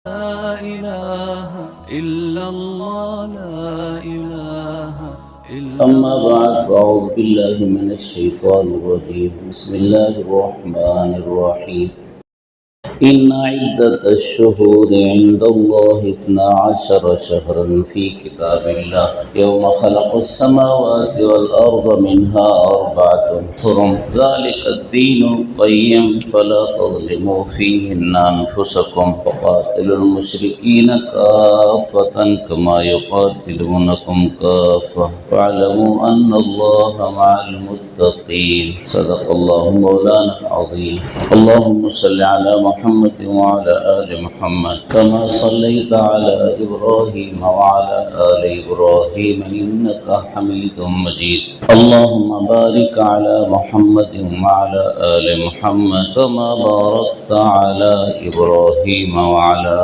لا إله إلا الله لا إله إلا أما الله. بعد فأعوذ بالله من الشيطان الرجيم بسم الله الرحمن الرحيم إن عدة الشهور عند الله 12 شهرا في كتاب الله يوم خلق السماوات والأرض منها 4 حرم ذلك الدين القيم فلا تظلموا فيهن أنفسكم وقاتلوا المشركين كافة كما يقاتلونكم كافة واعلموا أن الله مع المتقين صدق الله مولانا العظيم. اللهم صل على محمد وعلى آل محمد كما صليت على إبراهيم وعلى آل إبراهيم إنك حميد مجيد. اللهم بارك على محمد وعلى آل محمد كما باركت على إبراهيم وعلى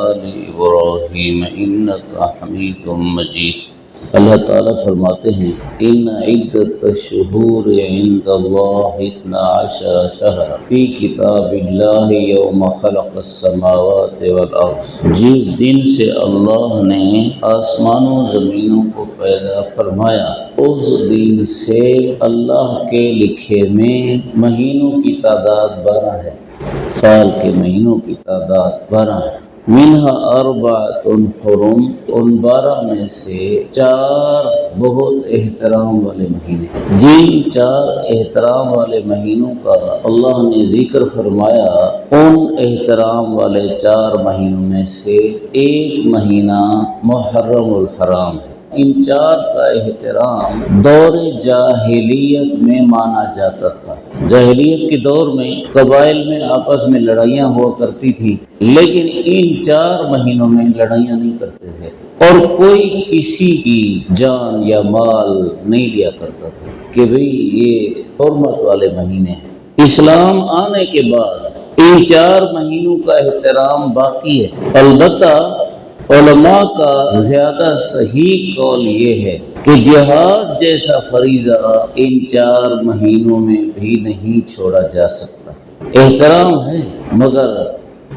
آل إبراهيم إنك حميد مجيد. اللہ تعالیٰ فرماتے ہیں ان عدت الشہور عند اللہ 12 شہر فی کتاب اللہ یوم خلق السماوات والارض. جس دن سے اللہ نے آسمانوں زمینوں کو پیدا فرمایا اس دن سے اللہ کے لکھے میں مہینوں کی تعداد 12 ہے. سال کے مہینوں کی تعداد 12 ہے. منہا اربعۃ حرم، ان 12 میں سے 4 بہت احترام والے مہینے. جن 4 احترام والے مہینوں کا اللہ نے ذکر فرمایا ان احترام والے 4 مہینوں میں سے ایک مہینہ محرم الحرام ہے. ان 4 کا احترام دور جاہلیت میں مانا جاتا تھا. جاہلیت کے دور میں قبائل میں آپس میں لڑائیاں ہوا کرتی تھی، لیکن ان 4 مہینوں میں لڑائیاں نہیں کرتے تھے اور کوئی کسی کی جان یا مال نہیں لیا کرتا تھا کہ بھئی یہ حرمت والے مہینے ہیں. اسلام آنے کے بعد ان 4 مہینوں کا احترام باقی ہے. البتہ علماء کا زیادہ صحیح قول یہ ہے کہ جہاد جیسا فریضہ ان 4 مہینوں میں بھی نہیں چھوڑا جا سکتا. احترام ہے مگر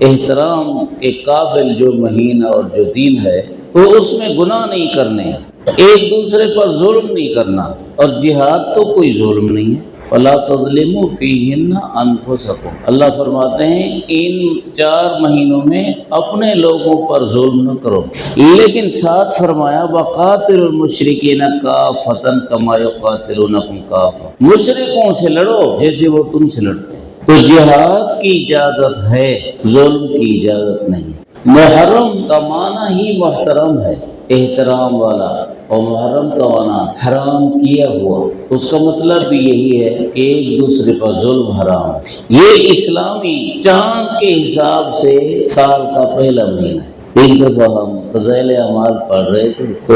احترام کے قابل جو مہینہ اور جو دن ہے تو اس میں گناہ نہیں کرنے، ایک دوسرے پر ظلم نہیں کرنا، اور جہاد تو کوئی ظلم نہیں ہے. فَلَا تَظْلِمُوا فِيهِنَّ أَنفُسَكُمْ. اللہ فرماتے ہیں ان 4 مہینوں میں اپنے لوگوں پر ظلم نہ کرو، لیکن ساتھ فرمایا وَقَاتِلُوا الْمُشْرِكِينَ كَافَّةً كَمَا يُقَاتِلُونَكُمْ كَافَّةً. مشرکوں سے لڑو جیسے وہ تم سے لڑتے ہیں. تو جہاد کی اجازت ہے، ظلم کی اجازت نہیں. محرم کا معنی ہی محترم ہے، احترام والا، اور محرم کا معنی حرام کیا ہوا. اس کا مطلب بھی یہی ہے کہ ایک دوسرے پر ظلم حرام ہے. یہ اسلامی چاند کے حساب سے سال کا پہلا مہینہ ہے. ایک دفعہ ہم فضائل اعمال پڑھ رہے تھے تو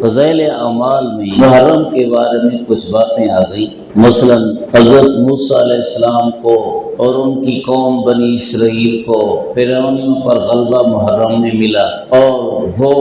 فضائل اعمال میں محرم کے بارے میں کچھ باتیں آ گئی. مثلا حضرت موسیٰ علیہ السلام کو اور ان کی قوم بنی اسرائیل کو فرعونیوں پر غلبہ محرم میں ملا، اور وہ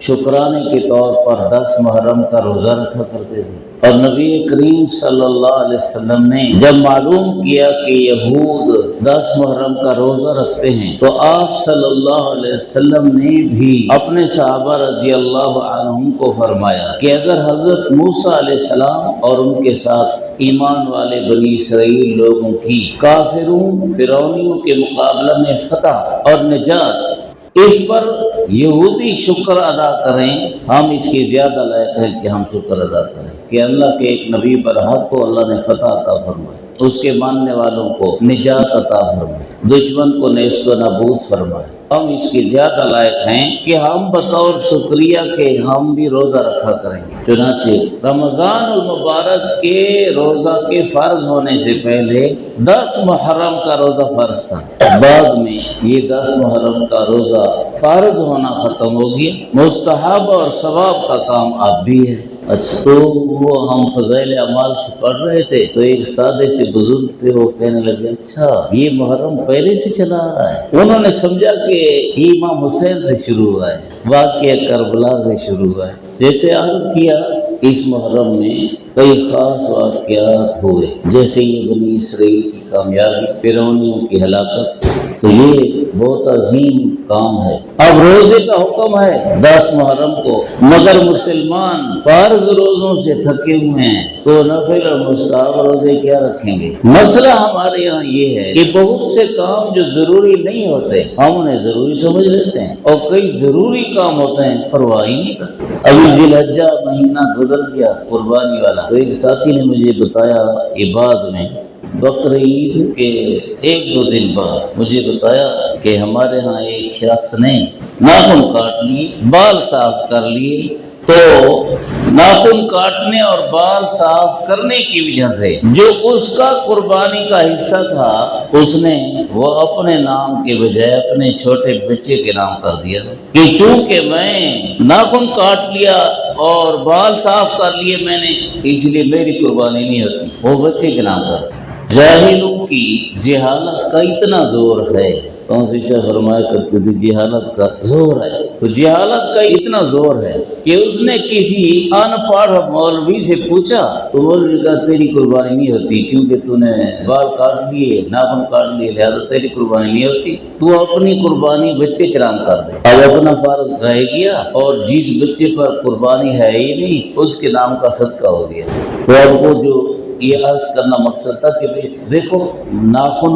شکرانے کے طور پر 10 محرم کا روزہ رکھا کرتے تھے. اور نبی کریم صلی اللہ علیہ وسلم نے جب معلوم کیا کہ یہود 10 محرم کا روزہ رکھتے ہیں تو آپ صلی اللہ علیہ وسلم نے بھی اپنے صحابہ رضی اللہ عنہم کو فرمایا کہ اگر حضرت موسیٰ علیہ السلام اور ان کے ساتھ ایمان والے بنی اسرائیل لوگوں کی کافروں فرعونیوں کے مقابلہ میں فتح اور نجات، اس پر یہودی شکر ادا کریں، ہم اس کی زیادہ لائق ہیں کہ ہم شکر ادا کریں کہ اللہ کے ایک نبی پر حق کو اللہ نے فتح عطا فرمائی، اس کے ماننے والوں کو نجات عطا فرمائی، دشمن کو نیست و نابود فرمائے. ہم اس کی زیادہ لائق ہیں کہ ہم بطور شکریہ کے ہم بھی روزہ رکھا کریں گے. چنانچہ رمضان المبارک کے روزہ کے فرض ہونے سے پہلے 10 محرم کا روزہ فرض تھا. بعد میں یہ 10 محرم کا روزہ فرض ہونا ختم ہو گیا، مستحب اور ثواب کا کام اب بھی ہے. اچھا، تو وہ ہم فضائل اعمال سے پڑھ رہے تھے تو ایک سادے سے بزرگ تھے، وہ کہنے لگے اچھا یہ محرم پہلے سے چلا آ رہا ہے. انہوں نے سمجھا کہ امام حسین سے شروع ہوا ہے، واقعہ کربلا سے شروع ہوا ہے. جیسے عرض کیا اس محرم میں کئی خاص واقعات ہوئے، جیسے یہ بنی اسرائیل کی کامیابی، فرعونیوں کی ہلاکت، تو یہ بہت عظیم کام ہے۔ اب روزے کا حکم ہے 10 محرم کو، مگر مسلمان فرض روزوں سے تھکے ہوئے ہیں تو نفل اور مستحب روزے کیا رکھیں گے؟ مسئلہ ہمارے یہاں یہ ہے کہ بہت سے کام جو ضروری نہیں ہوتے ہم انہیں ضروری سمجھ لیتے ہیں، اور کئی ضروری کام ہوتے ہیں پرواہ ہی نہیں کرتے۔ ابھی ذی الحجہ مہینہ گزر گیا قربانی والا، تو ایک ساتھی نے مجھے بتایا، یہ بعد میں بقرعید کے 1-2 دن بعد مجھے بتایا کہ ہمارے ہاں ایک شخص نے ناخن کاٹ لیے، بال صاف کر لیے، تو ناخن کاٹنے اور بال صاف کرنے کی وجہ سے جو اس کا قربانی کا حصہ تھا اس نے وہ اپنے نام کے بجائے اپنے چھوٹے بچے کے نام کر دیا کہ چونکہ میں ناخن کاٹ لیا اور بال صاف کر لیے میں نے، اس لیے میری قربانی نہیں ہوتی، وہ بچے کے نام کر دیا۔ جاہلوں کی جہالت کا اتنا زور ہے، فرمایا کرتے تھے جہالت کا زور ہے، تو جہالت کا اتنا زور ہے کہ اس نے کسی ان پڑھ مولوی سے پوچھا تو مولوی کہا تیری قربانی نہیں ہوتی کیونکہ تو نے بال کاٹ لیے، ناخن کاٹ لیے، لہذا تیری قربانی نہیں ہوتی، تو اپنی قربانی بچے کے نام کر دے۔ اب اپنا فرض ضائع کیا اور جس بچے پر قربانی ہے ہی نہیں اس کے نام کا صدقہ ہو گیا۔ تو اب وہ جو یہ عرض کرنا مقصد تھا کہ دیکھو ناخن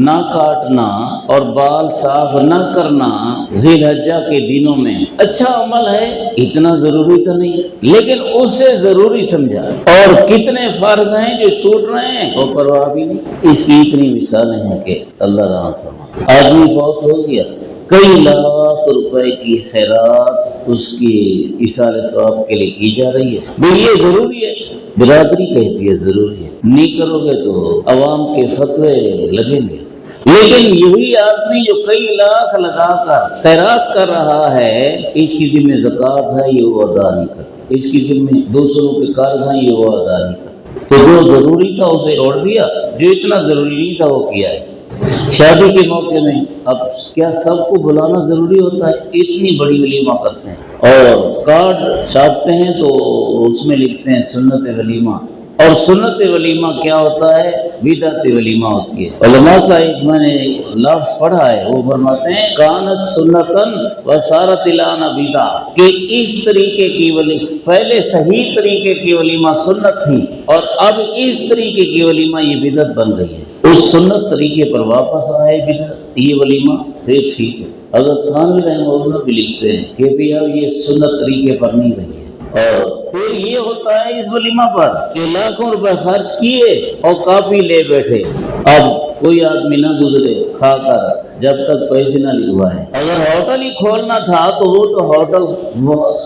نہ کاٹنا اور بال صاف نہ کرنا ذی الحجہ کے دنوں میں اچھا عمل ہے، اتنا ضروری تو نہیں، لیکن اسے ضروری سمجھا، اور کتنے فرض ہیں جو چھوٹ رہے ہیں وہ پرواہ بھی نہیں۔ اس کی اتنی مثالیں ہیں کہ اللہ رحم فرمائے۔ آدمی فوت ہو گیا، کئی لاکھ روپے کی خیرات اس کی ایصال ثواب کے لیے کی جا رہی ہے، بھئی یہ ضروری ہے، برادری کہتی ہے ضروری ہے، نہیں کرو گے تو عوام کے فتوے لگیں گے، لیکن یہی آدمی جو کئی لاکھ لگا کر خیرات کر رہا ہے اس کی ذمہ زکوٰۃ ہے یہ وہ ادا نہیں کرتا، اس کی ذمہ دوسروں کے قرض ہیں یہ وہ ادا نہیں کرتا، تو جو ضروری تھا اسے چھوڑ دیا، جو اتنا ضروری نہیں تھا وہ کیا ہے۔ شادی کے موقع میں اب کیا سب کو بلانا ضروری ہوتا ہے؟ اتنی بڑی ولیمہ کرتے ہیں اور کارڈ چھاپتے ہیں تو اس میں لکھتے ہیں سنت ولیمہ، اور سنت ولیمہ کیا ہوتا ہے؟ بدعت ولیمہ ہوتی ہے۔ علماء کا ایک میں نے لفظ پڑھا ہے، وہ فرماتے ہیں کانت سنتن وصارت الان بدعہ، کہ اس طریقے کی پہلے صحیح طریقے کی ولیمہ سنت تھی اور اب اس طریقے کی ولیمہ یہ بدعت بن گئی ہے، اس سنت طریقے پر واپس آئے بدعت یہ ولیمہ، پھر ٹھیک ہے۔ حضرت تھانوی رحمہ اللہ بھی لکھتے ہیں کہ بھی اب یہ سنت طریقے پر نہیں رہی ہے، اور پھر یہ ہوتا ہے اس ولیمہ پر کہ لاکھوں روپے خرچ کیے اور کاپی لے بیٹھے، اب کوئی آدمی نہ گزرے کھا کر جب تک پیسے نہ لکھوائے۔ اگر ہوٹل ہی کھولنا تھا تو وہ تو ہوٹل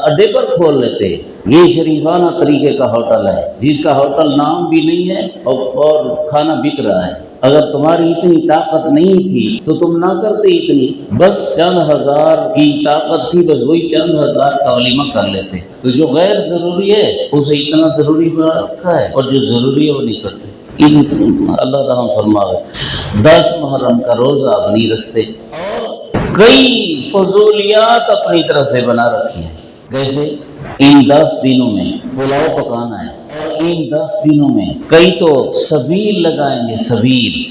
اڈے پر کھول لیتے، یہ شریفانہ طریقے کا ہوٹل ہے جس کا ہوٹل نام بھی نہیں ہے اور کھانا بک رہا ہے۔ اگر تمہاری اتنی طاقت نہیں تھی تو تم نہ کرتے اتنی، بس چند ہزار کی طاقت تھی، بس وہی چند ہزار کا ولیمہ کر لیتے، تو جو غیر ضروری ہے اسے اتنا ضروری بنا رکھا ہے اور جو ضروری ہے وہ نہیں کرتے۔ اللہ رحم فرمائے 10 محرم کا روزہ اب نہیں رکھتے اور کئی فضولیات اپنی طرف سے بنا رکھی ہیں، جیسے ان 10 دنوں میں پلاؤ پکانا ہے اور ان 10 دنوں میں کئی تو سبیل لگائیں گے۔ سبیل،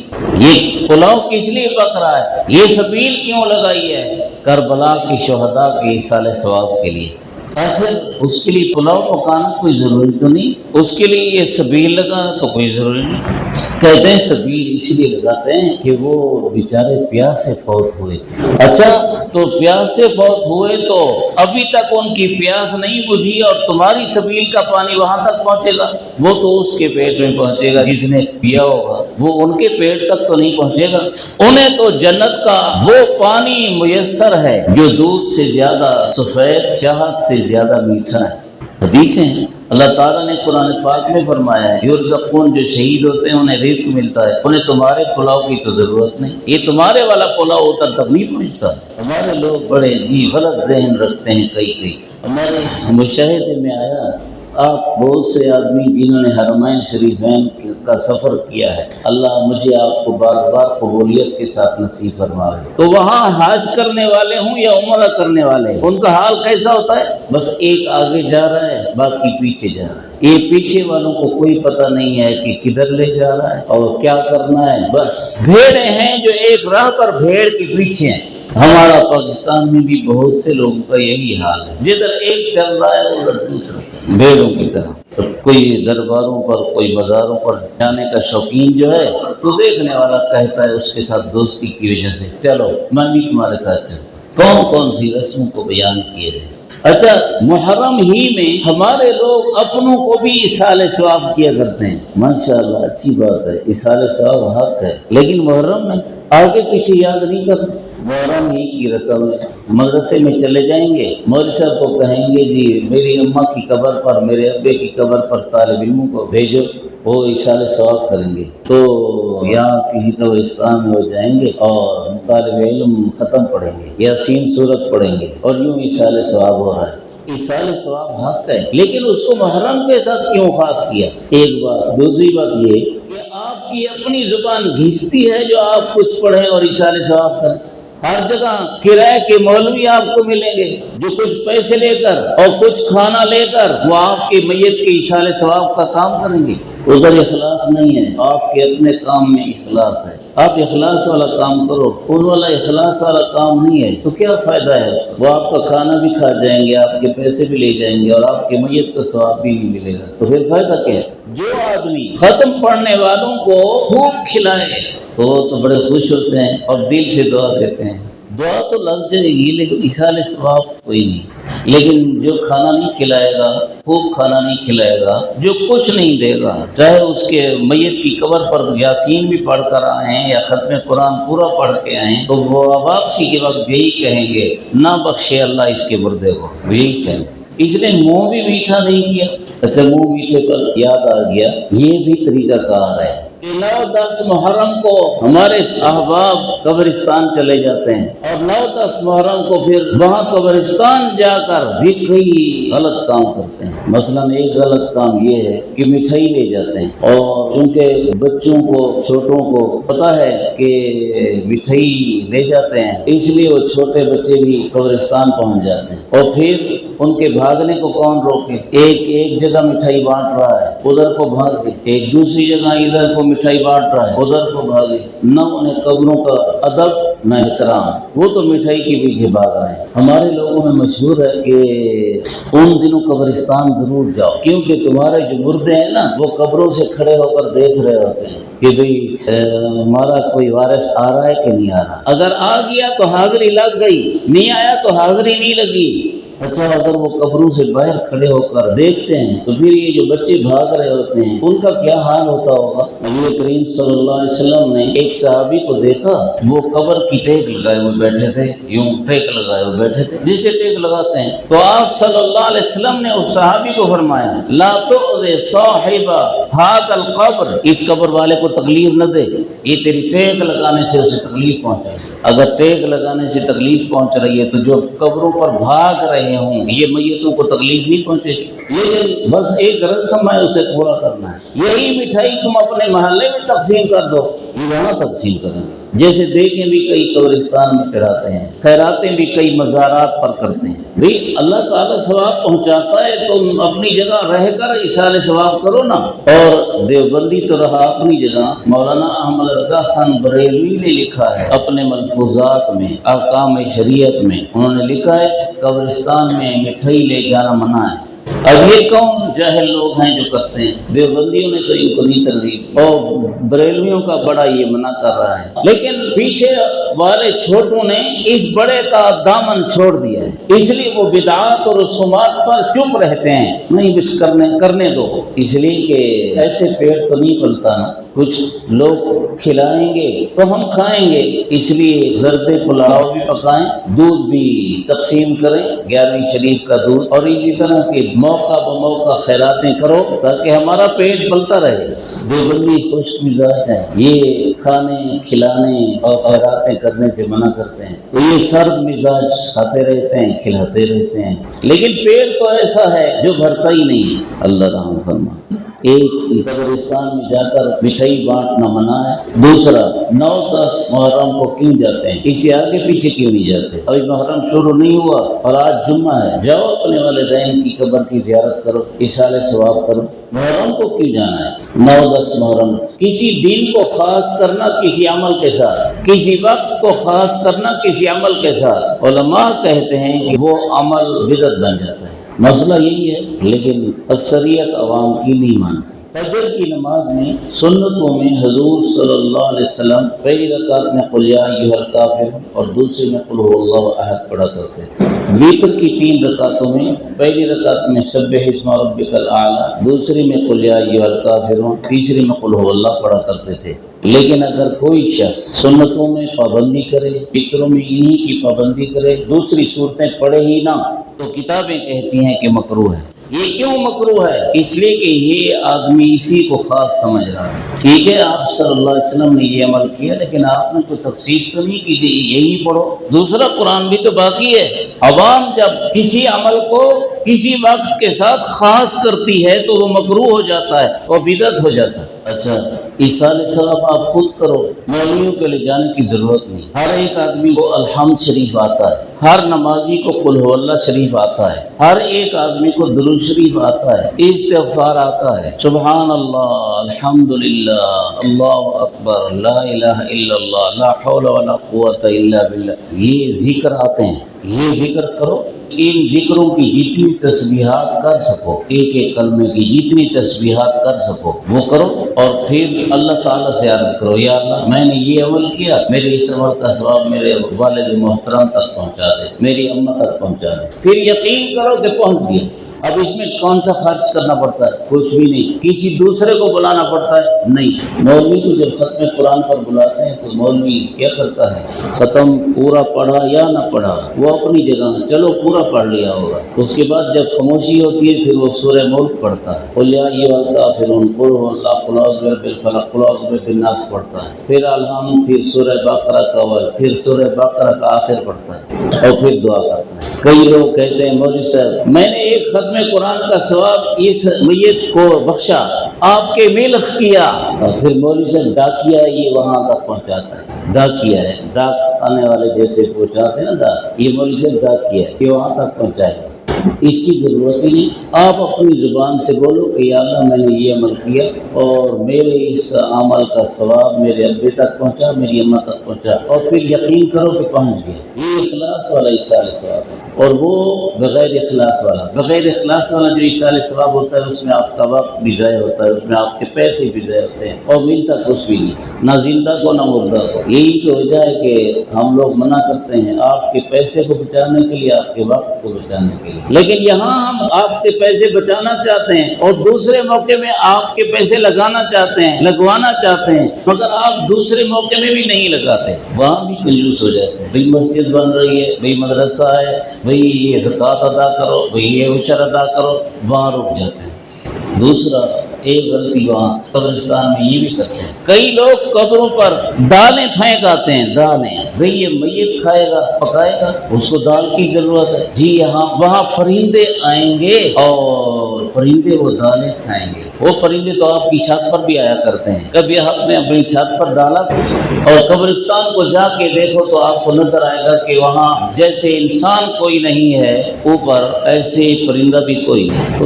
یہ پلاؤ کس لیے پک رہا ہے؟ یہ سبیل کیوں لگائی ہے؟ کربلا کی شہداء کے ایصال ثواب کے لیے۔ آخر اس کے لیے پلاؤ پکانا کوئی ضروری تو نہیں، اس کے لیے یہ سبیل لگانا تو کوئی ضروری نہیں۔ کہتے ہیں سبیل اس لیے لگاتے ہیں کہ وہ بیچارے پیاس سے فوت ہوئے تھے۔ اچھا، تو پیاس سے فوت ہوئے تو ابھی تک ان کی پیاس نہیں بجھی اور تمہاری سبیل کا پانی وہاں تک پہنچے گا؟ وہ تو اس کے پیٹ میں پہنچے گا جس نے پیا ہوگا، وہ ان کے پیٹ تک تو نہیں پہنچے گا۔ انہیں تو جنت کا وہ پانی میسر ہے جو دودھ سے زیادہ سفید، شہد سے زیادہ میٹھا ہے۔ حدیثیں ہیں، اللہ تعالیٰ نے قرآن پاک میں فرمایا ہے یرزقون، جو شہید ہوتے ہیں انہیں رزق ملتا ہے، انہیں تمہارے پلاؤ کی تو ضرورت نہیں، یہ تمہارے والا پلاؤ ادھر تک نہیں پہنچتا۔ ہمارے لوگ بڑے غلط ذہن رکھتے ہیں، کئی ہمارے مشاہدے میں آیا آپ بہت سے آدمی جنہوں نے حرمین شریفین کا سفر کیا ہے، اللہ مجھے آپ کو بار بار قبولیت کے ساتھ نصیب فرمائے، تو وہاں حج کرنے والے ہوں یا عمرہ کرنے والے ہیں، ان کا حال کیسا ہوتا ہے؟ بس ایک آگے جا رہا ہے، باقی پیچھے جا رہا ہے۔ یہ پیچھے والوں کو کوئی پتہ نہیں ہے کہ کدھر لے جا رہا ہے اور کیا کرنا ہے۔ بس بھیڑیں ہیں جو ایک راہ پر بھیڑ کے پیچھے ہیں۔ ہمارا پاکستان میں بھی بہت سے لوگوں کا یہی حال ہے، جدھر ایک چل رہا ہے ادھر دوسرا بھیڑوں کی طرح۔ کوئی درباروں پر، کوئی مزاروں پر جانے کا شوقین جو ہے تو دیکھنے والا کہتا ہے اس کے ساتھ دوستی کی وجہ سے چلو میں بھی تمہارے ساتھ چلتا۔ کون کون سی رسموں کو بیان کیے ہیں۔ اچھا، محرم ہی میں ہمارے لوگ اپنوں کو بھی ایصال ثواب کیا کرتے ہیں، ماشاءاللہ اچھی بات ہے، ایصال ثواب حق ہے، لیکن محرم میں آگے پیچھے یاد نہیں کرتے۔ محرم ہی کی رسم ہے، مدرسے میں چلے جائیں گے، مولوی صاحب کو کہیں گے جی میری اماں کی قبر پر، میرے ابے کی قبر پر طالب علموں کو بھیجو، وہ ایصال ثواب کریں گے، تو یہاں کسی قبرستان میں ہو جائیں گے اور طالب علم ختم پڑھیں گے، یاسین سورت پڑھیں گے، اور یوں ایصال ثواب ہو رہا ہے۔ ایصال ثواب حق ہے، لیکن اس کو محرم کے ساتھ کیوں خاص کیا؟ ایک بات۔ دوسری بات یہ کہ آپ کی اپنی زبان گھستی ہے جو آپ کچھ پڑھیں اور ایصال ثواب کریں۔ ہر جگہ کرائے کے مولوی آپ کو ملیں گے جو کچھ پیسے لے کر اور کچھ کھانا لے کر وہ آپ کی میت کے ایصال ثواب کا کام کریں گے۔ ادھر اخلاص نہیں ہے، آپ کے اپنے کام میں اخلاص ہے، آپ اخلاص والا کام کرو۔ ان والا اخلاص والا کام نہیں ہے تو کیا فائدہ ہے اس کا؟ وہ آپ کا کھانا بھی کھا جائیں گے، آپ کے پیسے بھی لے جائیں گے اور آپ کی میت کا ثواب بھی نہیں ملے گا، تو پھر فائدہ کیا ہے؟ جو آدمی ختم پڑھنے والوں کو خوب کھلائے تو وہ تو بڑے خوش ہوتے ہیں اور دل سے دعا دیتے ہیں، دعا تو لگ جائے گی لیکن ایصال ثواب کوئی نہیں۔ لیکن جو کھانا نہیں کھلائے گا، خوب کھانا نہیں کھلائے گا، جو کچھ نہیں دے گا، چاہے اس کے میت کی قبر پر یاسین بھی پڑھ کر آئے ہیں یا ختم قرآن پورا پڑھ کے آئے ہیں، تو وہ واپسی کے وقت یہی کہیں گے نہ بخشے اللہ اس کے مردے کو، یہی کہیں گے۔ اس نے منہ بھی میٹھا نہیں کیا۔ اچھا، منہ میٹھے پر یاد آ گیا، یہ بھی طریقہ کار ہے کہ 9-10 محرم کو ہمارے احباب قبرستان چلے جاتے ہیں اور 9-10 محرم کو پھر وہاں قبرستان جا کر بھی کئی غلط کام کرتے ہیں۔ مثلا ایک غلط کام یہ ہے کہ مٹھائی لے جاتے ہیں، اور چونکہ بچوں کو، چھوٹوں کو پتا ہے کہ مٹھائی لے جاتے ہیں، اس لیے وہ چھوٹے بچے بھی قبرستان پہنچ جاتے ہیں، اور پھر ان کے بھاگنے کو کون روکے؟ ایک جگہ مٹھائی بانٹ رہا ہے ادھر کو بھاگے، ایک دوسری جگہ ادھر کو مٹھائی بانٹ رہا ہے ادھر کو بھاگے۔ نہ انہیں قبروں کا ادب نہ احترام، وہ تو مٹھائی کے پیچھے بھاگ رہے ہیں۔ ہمارے لوگوں میں مشہور ہے کہ ان دنوں قبرستان ضرور جاؤ، کیونکہ تمہارے جو مردے ہیں نا وہ قبروں سے کھڑے ہو کر دیکھ رہے ہوتے ہیں کہ بھئی ہمارا کوئی وارث آ رہا ہے کہ نہیں آ رہا۔ اگر آ گیا تو حاضری لگ گئی، نہیں آیا تو حاضری نہیں لگی۔ اچھا، اگر وہ قبروں سے باہر کھڑے ہو کر دیکھتے ہیں تو پھر یہ جو بچے بھاگ رہے ہوتے ہیں ان کا کیا حال ہوتا ہوگا؟ نبی کریم صلی اللہ علیہ وسلم نے ایک صحابی کو دیکھا، وہ قبر کی ٹیک لگائے ہوئے بیٹھے تھے، یوں ٹیک لگائے ہوئے بیٹھے تھے جسے ٹیک لگاتے ہیں، تو آپ صلی اللہ علیہ وسلم نے اس صحابی کو فرمایا لا تؤذ صاحب هذا القبر، اس قبر والے کو تکلیف نہ دے، یہ تیری ٹیک لگانے سے اسے تکلیف پہنچا۔ اگر ٹیک لگانے سے تکلیف پہنچ رہی ہے تو جو قبروں پر بھاگ رہے ہوں یہ میتوں کو تکلیف نہیں پہنچے گی، لیکن بس ایک رسم ہے اسے پورا کرنا ہے۔ یہی مٹھائی تم اپنے محلے میں تقسیم کر دو، یہ وہاں تقسیم کریں گے۔ جیسے دیگیں بھی کئی قبرستان میں چڑھاتے ہیں، خیراتیں بھی کئی مزارات پر کرتے ہیں۔ بھئی اللہ تعالیٰ ثواب پہنچاتا ہے تو اپنی جگہ رہ کر ایصال ثواب کرو نا۔ اور دیوبندی تو رہا اپنی جگہ، مولانا احمد رضا خان بریلوی نے لکھا ہے اپنے ملفوظات میں، احکام شریعت میں، انہوں نے لکھا ہے قبرستان میں مٹھائی لے جانا منع ہے۔ اب یہ کون جاہل لوگ ہیں جو کرتے ہیں؟ دیوبندیوں نے تو ان کو نہیں ترغیب، اور بریلویوں کا بڑا یہ منع کر رہا ہے، لیکن پیچھے والے چھوٹوں نے اس بڑے کا دامن چھوڑ دیا ہے، اس لیے وہ بدعات اور رسومات پر چپ رہتے ہیں، نہیں بس کرنے دو، اس لیے کہ ایسے پیڑ تو نہیں پلتا نا کچھ لوگ کھلائیں گے تو ہم کھائیں گے، اس لیے زرد پلاؤ بھی پکائیں، دودھ بھی تقسیم کریں، 11ویں شریف کا دودھ، اور اسی طرح کے موقع بموقع خیراتیں کرو تاکہ ہمارا پیٹ پلتا رہے۔ دیوبندی خشک مزاج ہیں، یہ کھانے کھلانے اور خیراتیں کرنے سے منع کرتے ہیں، تو یہ سرد مزاج کھاتے رہتے ہیں کھلاتے رہتے ہیں، لیکن پیٹ تو ایسا ہے جو بھرتا ہی نہیں۔ اللہ رحم فرما۔ ایک قبرستان میں جا کر مٹھائی بانٹنا منع ہے۔ دوسرا، 9-10 محرم کو کیوں جاتے ہیں، اسے آگے پیچھے کیوں نہیں جاتے؟ ابھی محرم شروع نہیں ہوا اور آج جمعہ ہے، جاؤ اپنے والدین کی قبر کی زیارت کرو، ایصال ثواب کرو۔ محرم کو کیوں جانا ہے؟ 9-10 محرم کسی دن کو خاص کرنا کسی عمل کے ساتھ، کسی وقت کو خاص کرنا کسی عمل کے ساتھ، علماء کہتے ہیں کہ وہ عمل بدعت بن جاتا ہے۔ مسئلہ یہی ہے، لیکن اکثریت عوام کی نہیں مانتی۔ فجر کی نماز میں سنتوں میں حضور صلی اللہ علیہ وسلم پہلی رکعت میں قل یا ایھا الکافرون اور دوسری میں قل ھو اللہ احد پڑھا کرتے تھے۔ وتر کی 3 رکعتوں میں پہلی رکعت میں سبح اسم ربک الاعلی، دوسری میں قل یا ایھا الکافرون، تیسری میں قل ھو اللہ پڑھا کرتے تھے۔ لیکن اگر کوئی شخص سنتوں میں پابندی کرے، فطروں میں انہی کی پابندی کرے، دوسری صورتیں پڑھے ہی نہ، تو کتابیں کہتی ہیں کہ مکروہ ہے۔ یہ کیوں مکروہ ہے؟ اس لیے کہ یہ آدمی اسی کو خاص سمجھ رہا ہے۔ ٹھیک ہے، آپ صلی اللہ علیہ وسلم نے یہ عمل کیا، لیکن آپ نے کوئی تخصیص تو نہیں کی یہی پڑھو۔ دوسرا، قرآن بھی تو باقی ہے۔ عوام جب کسی عمل کو کسی وقت کے ساتھ خاص کرتی ہے تو وہ مکروہ ہو جاتا ہے اور بدعت ہو جاتا ہے۔ اچھا، ایصال ثواب آپ خود کرو، مولویوں کے لے جانے کی ضرورت نہیں۔ ہر ایک آدمی کو الحمد شریف آتا ہے، ہر نمازی کو قل ھو اللہ شریف آتا ہے، ہر ایک آدمی کو درود شریف آتا ہے، استغفار آتا ہے، سبحان اللہ، الحمدللہ، اللہ اکبر، لا الہ الا اللہ، لا حول ولا قوت الا باللہ، یہ ذکر آتے ہیں۔ یہ ذکر کرو، ان ذکروں کی جتنی تسبیحات کر سکو، ایک ایک کلمے کی جتنی تسبیحات کر سکو وہ کرو، اور پھر اللہ تعالیٰ سے عرض کرو، یا اللہ میں نے یہ عمل کیا، میرے اس عمل کا ثواب میرے والد محترم تک پہنچا دے، میری اماں تک پہنچا دے۔ پھر یقین کرو کہ پہنچ گیا۔ اب اس میں کون سا خرچ کرنا پڑتا ہے؟ کچھ بھی نہیں۔ کسی دوسرے کو بلانا پڑتا ہے؟ نہیں۔ مولوی کو جب ختم قرآن پر بلاتے ہیں تو مولوی کیا کرتا ہے؟ ختم پورا پڑھا یا نہ پڑھا وہ اپنی جگہ، چلو پورا پڑھ لیا ہوگا، اس کے بعد جب خاموشی ہوتی ہے پھر وہ سورہ ملک پڑھتا ہے، قل یا ایھا الکافرون، قل ھو اللہ، قل اعوذ برب الفلق، قل اعوذ برب الناس پڑھتا ہے، پھر الحمد، پھر سورہ بقرہ کا اول، پھر سورہ بقرہ کا آخر پڑھتا ہے اور پھر دعا کرتا ہے۔ کئی لوگ کہتے ہیں مولوی صاحب میں نے ایک ختم قرآن کا ثواب اس میت کو بخشا، آپ کے ملک کیا، اور پھر مولوی صاحب ڈاکیا یہ وہاں تک پہنچاتا ہے، ڈاکیا ہے، ڈاک آنے والے جیسے پہنچاتے ہیں نا ڈاک، یہ مولوی صاحب ڈاکیا ہے کہ وہاں تک پہنچائے گا۔ اس کی ضرورت ہی نہیں۔ آپ اپنی زبان سے بولو کہ یا اللہ میں نے یہ عمل کیا اور میرے اس عمل کا ثواب میرے ابے تک پہنچا، میری اماں تک پہنچا، اور پھر یقین کرو کہ پہنچ گیا۔ یہ اخلاص والا ایصال ثواب ہے، اور وہ بغیر اخلاص والا جو ایصال ثواب ہوتا ہے اس میں آپ کا وقت بھی ضائع ہوتا ہے، اس میں آپ کے پیسے بھی ضائع ہوتے ہیں اور ملتا کچھ بھی نہیں، نہ زندہ کو نہ مردہ کو۔ یہی تو وجہ ہے کہ ہم لوگ منع کرتے ہیں آپ کے پیسے کو بچانے کے لیے، آپ کے وقت کو بچانے کے لیے، لیکن یہاں ہم آپ کے پیسے بچانا چاہتے ہیں اور دوسرے موقع میں آپ کے پیسے لگانا چاہتے ہیں، لگوانا چاہتے ہیں، مگر آپ دوسرے موقع میں بھی نہیں لگاتے، وہاں بھی کنجوس ہو جاتے ہیں۔ بھئی مسجد بن رہی ہے، بھئی مدرسہ ہے، بھئی یہ زکوٰۃ ادا کرو، بھئی یہ عشر ادا کرو، وہاں رک جاتے ہیں۔ دوسرا، ایک غلطی وہاں قبرستان میں یہ بھی کرتے ہیں، کئی لوگ قبروں پر دالیں پھینک آتے ہیں، دالیں، بھئی یہ میت کھائے گا، پکائے گا، اس کو دال کی ضرورت ہے، جی ہاں، وہاں پرندے آئیں گے اور پرندے وہ دالیں کھائیں گے۔ وہ پرندے تو آپ کی چھت پر بھی آیا کرتے ہیں، کبھی آپ نے اپنی چھت پر ڈالا اور قبرستان کو جا کے دیکھو تو آپ کو نظر آئے گا کہ وہاں جیسے انسان کوئی نہیں ہے اوپر، ایسے پرندہ بھی کوئی نہیں، تو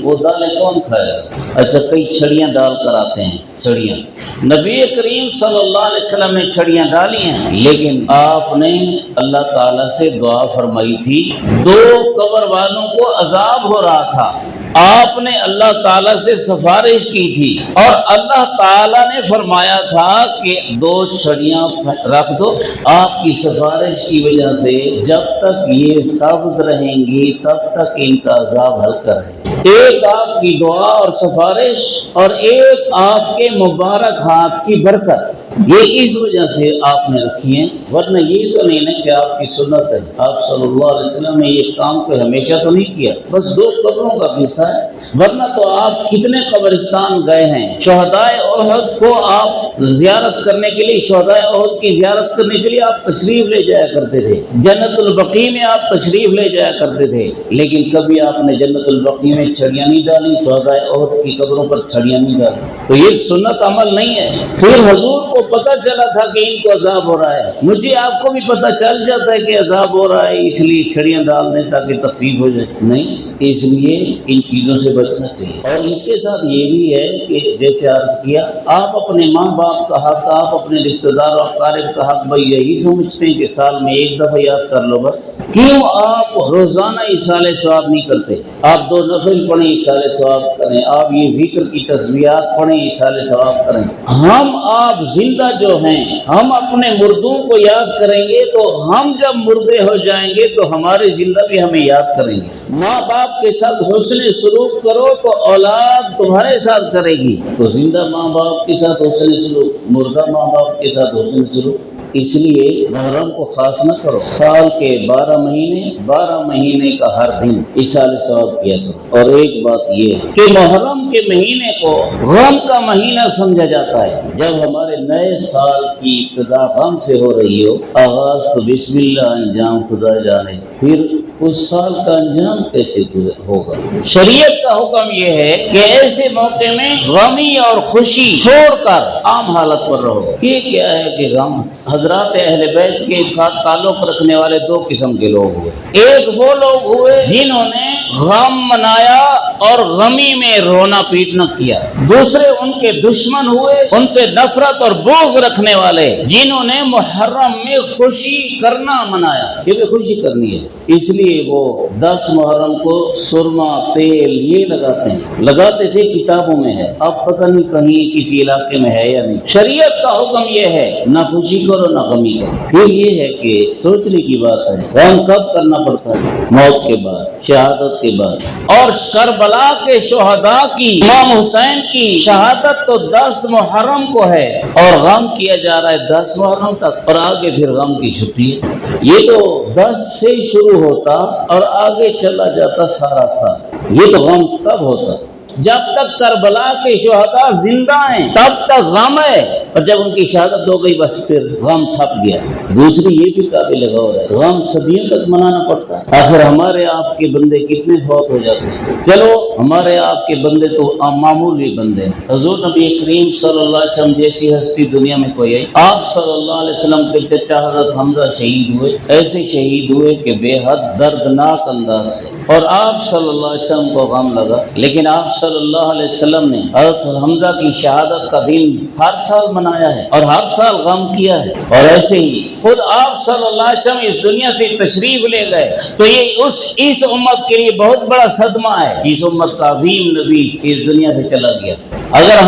وہ دالیں کون کھائے گا؟ اچھا، کئی چھڑیاں ڈال کر آتے ہیں، چھڑیاں، نبی کریم صلی اللہ علیہ وسلم نے چھڑیاں ڈالی ہیں، لیکن آپ نے اللہ تعالیٰ سے دعا فرمائی تھی، 2 قبر والوں کو عذاب ہو رہا تھا، آپ نے اللہ تعالیٰ سے سفارش کی تھی اور اللہ تعالیٰ نے فرمایا تھا کہ 2 چھڑیاں رکھ دو. آپ کی سفارش کی وجہ سے جب تک یہ سبز رہیں گی تب تک ان کا عذاب ہلکا رہے گا. ایک آپ کی دعا اور سفارش اور ایک آپ کے مبارک ہاتھ کی برکت، یہ اس وجہ سے آپ نے رکھی ہیں، ورنہ یہ تو نہیں ہے کہ آپ کی سنت ہے. آپ صلی اللہ علیہ وسلم نے یہ کام کو ہمیشہ تو نہیں کیا، بس 2 قبروں کا قصہ ہے. ورنہ تو آپ کتنے قبرستان گئے ہیں. شہدائے احد کو آپ زیارت کرنے کے لیے، شہدائے احد کی زیارت کرنے کے لیے آپ تشریف لے جایا کرتے تھے. جنت البقیع میں آپ تشریف لے جایا کرتے تھے، لیکن کبھی آپ نے جنت البقیع میں چھڑیاں نہیں ڈالی، شہدائے احد کی قبروں پر چھڑیاں نہیں ڈالی. تو یہ سنت عمل نہیں ہے. پھر حضور کو پتہ چلا تھا کہ ان کو عذاب ہو رہا ہے. مجھے آپ کو بھی پتہ چل جاتا ہے کہ عذاب ہو رہا ہے، اس لیے چھڑیاں ڈال دیں تاکہ تخفیف ہو جائے. نہیں، اس لیے ان چیزوں سے بچنا چاہیے. اور اس کے ساتھ یہ بھی ہے کہ جیسے عرض کیا، آپ اپنے ماں باپ کا حق، آپ اپنے رشتہ دار اور اقارب کا حق بھائی یہی سمجھتے ہیں کہ سال میں 1 دفعہ یاد کر لو بس. کیوں آپ روزانہ ایصال ثواب نہیں کرتے؟ آپ 2 نفل پڑھیں ایصال ثواب کریں، آپ یہ ذکر کی تسبیحات پڑھیں ایصال ثواب کریں. ہم آپ زندہ جو ہیں، ہم اپنے مردوں کو یاد کریں گے تو ہم جب مردے ہو جائیں گے تو ہمارے زندہ بھی ہمیں یاد کریں گے. ماں باپ کے ساتھ حسن سلوک کرو تو اولاد تمہارے ساتھ کرے گی. تو زندہ ماں باپ کے ساتھ حسن سلوک، مردہ ماں باپ کے ساتھ حسن سلوک. اس لیے محرم کو خاص نہ کرو، سال کے 12 مہینے کا ہر دن ایصال ثواب کیا کرو. اور ایک بات یہ ہے کہ محرم کے مہینے کو غم کا مہینہ سمجھا جاتا ہے. جب ہمارے نئے سال کی ابتدا غم سے ہو رہی ہو، آغاز تو بسم اللہ، انجام خدا جانے، پھر اس سال کا انجام کیسے ہوگا؟ شریعت کا حکم یہ ہے کہ ایسے موقع میں غمی اور خوشی چھوڑ کر عام حالت پر رہو. یہ کیا ہے کہ غم؟ حضرات اہل بیت کے ساتھ تعلق رکھنے والے 2 قسم کے لوگ ہوئے. ایک وہ لوگ ہوئے جنہوں نے غم منایا اور غمی میں رونا پیٹنا کیا. دوسرے ان کے دشمن ہوئے، ان سے نفرت اور بغض رکھنے والے، جنہوں نے محرم میں خوشی کرنا منایا. کیونکہ خوشی کرنی ہے، اس لیے وہ 10 محرم کو سرما تیل یہ لگاتے تھے. کتابوں میں ہے، اب پتہ نہیں کہیں کسی علاقے میں ہے یا نہیں. شریعت کا حکم یہ ہے نہ خوشی کرو نہ غمی کرو. پھر یہ ہے کہ سوچنے کی بات ہے غم کب کرنا پڑتا ہے؟ موت کے بعد، شہادت کے بعد. اور کربلا کے شہداء کی، امام حسین کی شہادت تو 10 محرم کو ہے اور غم کیا جا رہا ہے 10 محرم تک، اور آگے پھر غم کی چھٹی ہے. یہ تو 10 سے شروع ہوتا اور آگے چلا جاتا سارا سال. یہ تو غم تب ہوتا جب تک کربلا کے شہداء زندہ ہیں، تب تک غم ہے، اور جب ان کی شہادت ہو گئی بس پھر غم تھپ گیا. دوسری یہ بھی قابل غور ہے، غم صدیوں تک منانا پڑتا ہے. آخر ہمارے آپ کے بندے کتنے فوت ہو جاتے ہیں. چلو ہمارے آپ کے بندے تو معمولی بندے ہیں. حضور نبی کریم صلی اللہ علیہ وسلم جیسی ہستی دنیا میں کوئی ہے. آپ صلی اللہ علیہ وسلم کے چچا حضرت حمزہ شہید ہوئے، ایسے شہید ہوئے کہ بے حد دردناک انداز سے، اور آپ صلی اللہ علیہ وسلم کو غم لگا. لیکن آپ صلی اللہ علیہ وسلم نے حضرت حمزہ کی شہادت کا دن ہر سال منایا ہے اور ہر سال غم کیا ہے. اور ایسے ہی خود آپ صلی اللہ علیہ وسلم اس دنیا سے تشریف لے گئے تو یہ اس امت کے لیے بہت بڑا صدمہ ہے کہ اس امت کا عظیم نبی اس دنیا سے چلا گیا. اگر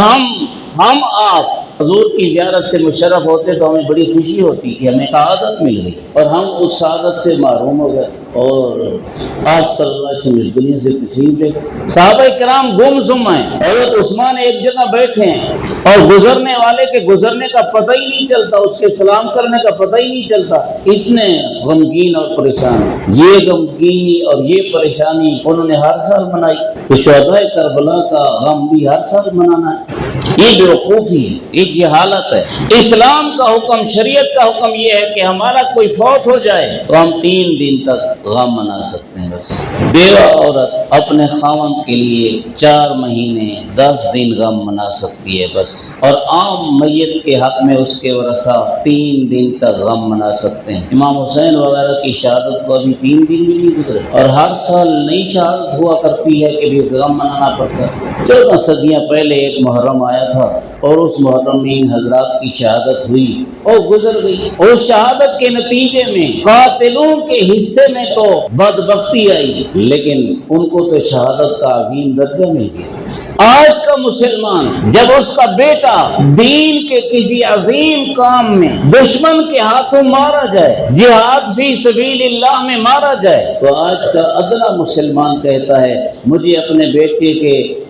ہم آپ حضور کی زیارت سے مشرف ہوتے تو ہمیں بڑی خوشی ہوتی کہ ہمیں سعادت مل گئی، اور ہم اس سعادت سے محروم ہو گئے. اور آج صلی اللہ علیہ وسلم اس دنیا سے تشریف لے گئے. صحابہ کرام گمسم ہیں. حضرت عثمان ایک جگہ بیٹھے ہیں اور گزرنے والے کے گزرنے کا پتہ ہی نہیں چلتا، اس کے سلام کرنے کا پتہ ہی نہیں چلتا. اتنے غمگین اور پریشان ہیں. یہ غمگینی اور یہ پریشانی انہوں نے ہر سال منائی. تو شہداء کربلا کا غم بھی ہر سال منانا ہے. یہ بیوقوفی ہے، یہ جہالت ہے. اسلام کا حکم، شریعت کا حکم یہ ہے کہ ہمارا کوئی فوت ہو جائے تو ہم 3 دن تک غم منا سکتے ہیں بس. بیوہ عورت اپنے خاوند کے لیے 4 مہینے 10 دن غم منا سکتی ہے بس. اور عام میت کے حق میں اس کے ورثہ 3 دن تک غم منا سکتے ہیں. امام حسین وغیرہ کی شہادت کو ابھی 3 دن بھی نہیں گزرے، اور ہر سال نئی شہادت ہوا کرتی ہے کہ بھی غم منانا پڑتا ہے. 14 صدیاں پہلے ایک محرم آیا تھا اور اس محرم میں ان حضرات کی شہادت ہوئی اور گزر گئی. اور شہادت کے نتیجے میں قاتلوں کے حصے میں تو بدبختی آئی، لیکن ان کو تو شہادت کا عظیم درجہ مل گیا. آج کا مسلمان جب اس کا بیٹا دین کے کسی عظیم کام میں دشمن کے ہاتھوں مارا جائے، جہاد فی سبیل اللہ میں مارا جائے، تو آج کا ادنا مسلمان کہتا ہے مجھے اپنے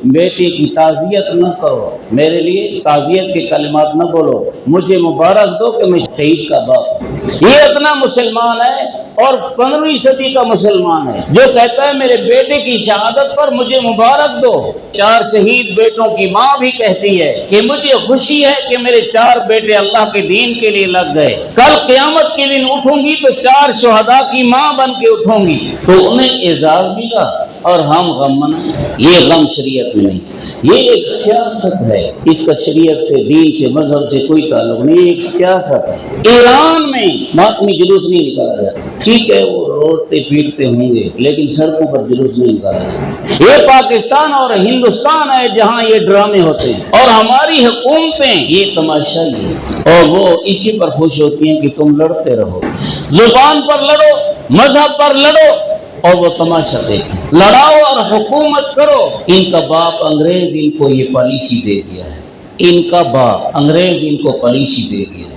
بیٹے کی تعزیت نہ کرو، میرے لیے تعزیت کے کلمات نہ بولو، مجھے مبارک دو کہ میں شہید کا باپ. یہ ادنا مسلمان ہے. اور 15ویں صدی کا مسلمان ہے جو کہتا ہے میرے بیٹے کی شہادت پر مجھے مبارک دو. 4 شہید بیٹوں کی ماں بھی کہتی ہے کہ مجھے خوشی ہے کہ میرے 4 بیٹے اللہ کے دین کے لیے لگ گئے. کل قیامت کے دن اٹھوں گی تو 4 شہداء کی ماں بن کے اٹھوں گی. تو انہیں اعزاز ملا اور ہم غم منائیں. یہ غم شریعت میں نہیں، یہ ایک سیاست ہے. اس کا شریعت سے، دین سے، مذہب سے کوئی تعلق نہیں. یہ ایک سیاست ہے. ایران میں ماتمی جلوس نہیں نکالا جاتا. ٹھیک ہے وہ روڈتے پیٹتے ہوں گے لیکن سڑکوں پر جلوس نہیں نکالا جاتا. یہ پاکستان اور ہندوستان ہے جہاں یہ ڈرامے ہوتے ہیں، اور ہماری حکومتیں یہ تماشائی ہیں اور وہ اسی پر خوش ہوتی ہیں کہ تم لڑتے رہو. زبان پر لڑو، مذہب پر لڑو اور وہ تماشا دیکھیں. لڑاؤ اور حکومت کرو. ان کا باپ انگریز ان کو یہ پالیسی دے دیا ہے. ان کا باپ انگریز ان کو پالیسی دے دیا ہے.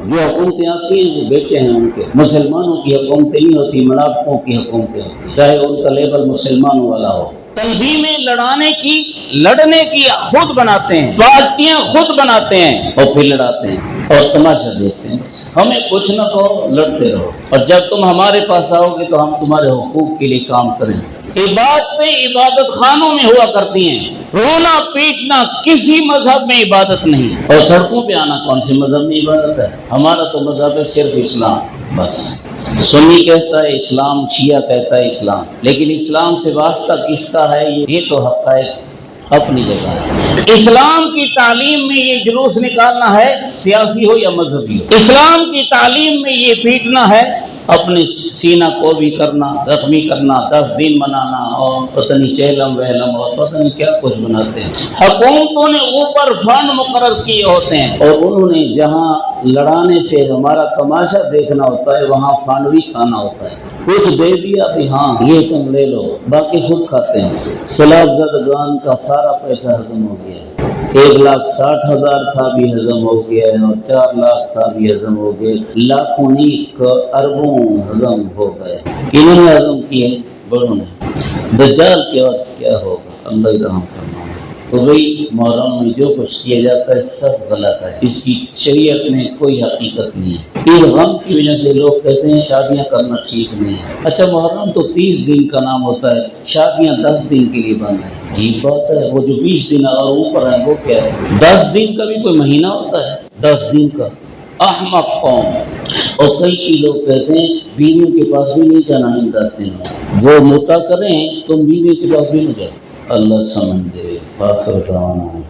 جو حکومتیں آتی ہیں وہ بیٹے ہیں ان کے. مسلمانوں کی حکومتیں نہیں ہوتی، منافقوں کی حکومتیں ہوتی، چاہے ان کا لیبل مسلمانوں والا ہو. تنظیمیں لڑنے کی خود بناتے ہیں، پارٹیاں خود بناتے ہیں اور پھر لڑاتے ہیں اور تماشا دیکھتے ہیں. ہمیں کچھ نہ کہو، لڑتے رہو، اور جب تم ہمارے پاس آؤ گے تو ہم تمہارے حقوق کے لیے کام کریں. عبادتیں عبادت خانوں میں ہوا کرتی ہیں. رونا پیٹنا کسی مذہب میں عبادت نہیں. اور سڑکوں پہ آنا کون سے مذہب میں عبادت ہے؟ ہمارا تو مذہب ہے صرف اسلام. بس سنی کہتا ہے اسلام، شیعہ کہتا ہے اسلام، لیکن اسلام سے واسطہ کس کا ہے یہ تو حقائق اپنی جگہ ہے. اسلام کی تعلیم میں یہ جلوس نکالنا ہے، سیاسی ہو یا مذہبی ہو. اسلام کی تعلیم میں یہ پیٹنا ہے، اپنے سینہ کو بھی کرنا، زخمی کرنا، 10 دن منانا اور پتہ نہیں چہلم وہلم اور پتہ نہیں کیا کچھ بناتے ہیں. حکومتوں نے اوپر فنڈ مقرر کیے ہوتے ہیں اور انہوں نے جہاں لڑانے سے ہمارا تماشا دیکھنا ہوتا ہے وہاں فنڈ بھی کھانا ہوتا ہے. کچھ دے دیا بھی ہاں یہ تم لے لو، باقی خود کھاتے ہیں. سیلاب زدگان کا سارا پیسہ ہضم ہو گیا. 1,60,000 تھا بھی ہضم ہو گیا ہے اور 4 لاکھ تھا بھی ہضم ہو گئے. لاکھوں نہیں اربوں ہضم ہو گئے. کنہوں نے ہضم کیے؟ بڑوں نے. دجال کے وقت کیا ہوگا؟ اللہ رحم فرمائے. تو بھئی محرم میں جو کچھ کیا جاتا ہے سب غلط ہے. اس کی شریعت میں کوئی حقیقت نہیں ہے. اس غم کی وجہ سے لوگ کہتے ہیں شادیاں کرنا ٹھیک نہیں ہے. اچھا محرم تو 30 دن کا نام ہوتا ہے، شادیاں 10 دن کے لیے بند ہیں. عجیب بات ہے. وہ جو 20 دن اور اوپر ہیں وہ کیا ہے؟ 10 دن کا بھی کوئی مہینہ ہوتا ہے؟ 10 دن کا. احمق قوم. اور کئی لوگ کہتے ہیں بیویوں کے پاس بھی نہیں جانا چاہتے ہیں، وہ متا کریں تم بیوی کے پاس بھی نہیں جاؤ. اللہ سمجھ دے. آخر دعوانا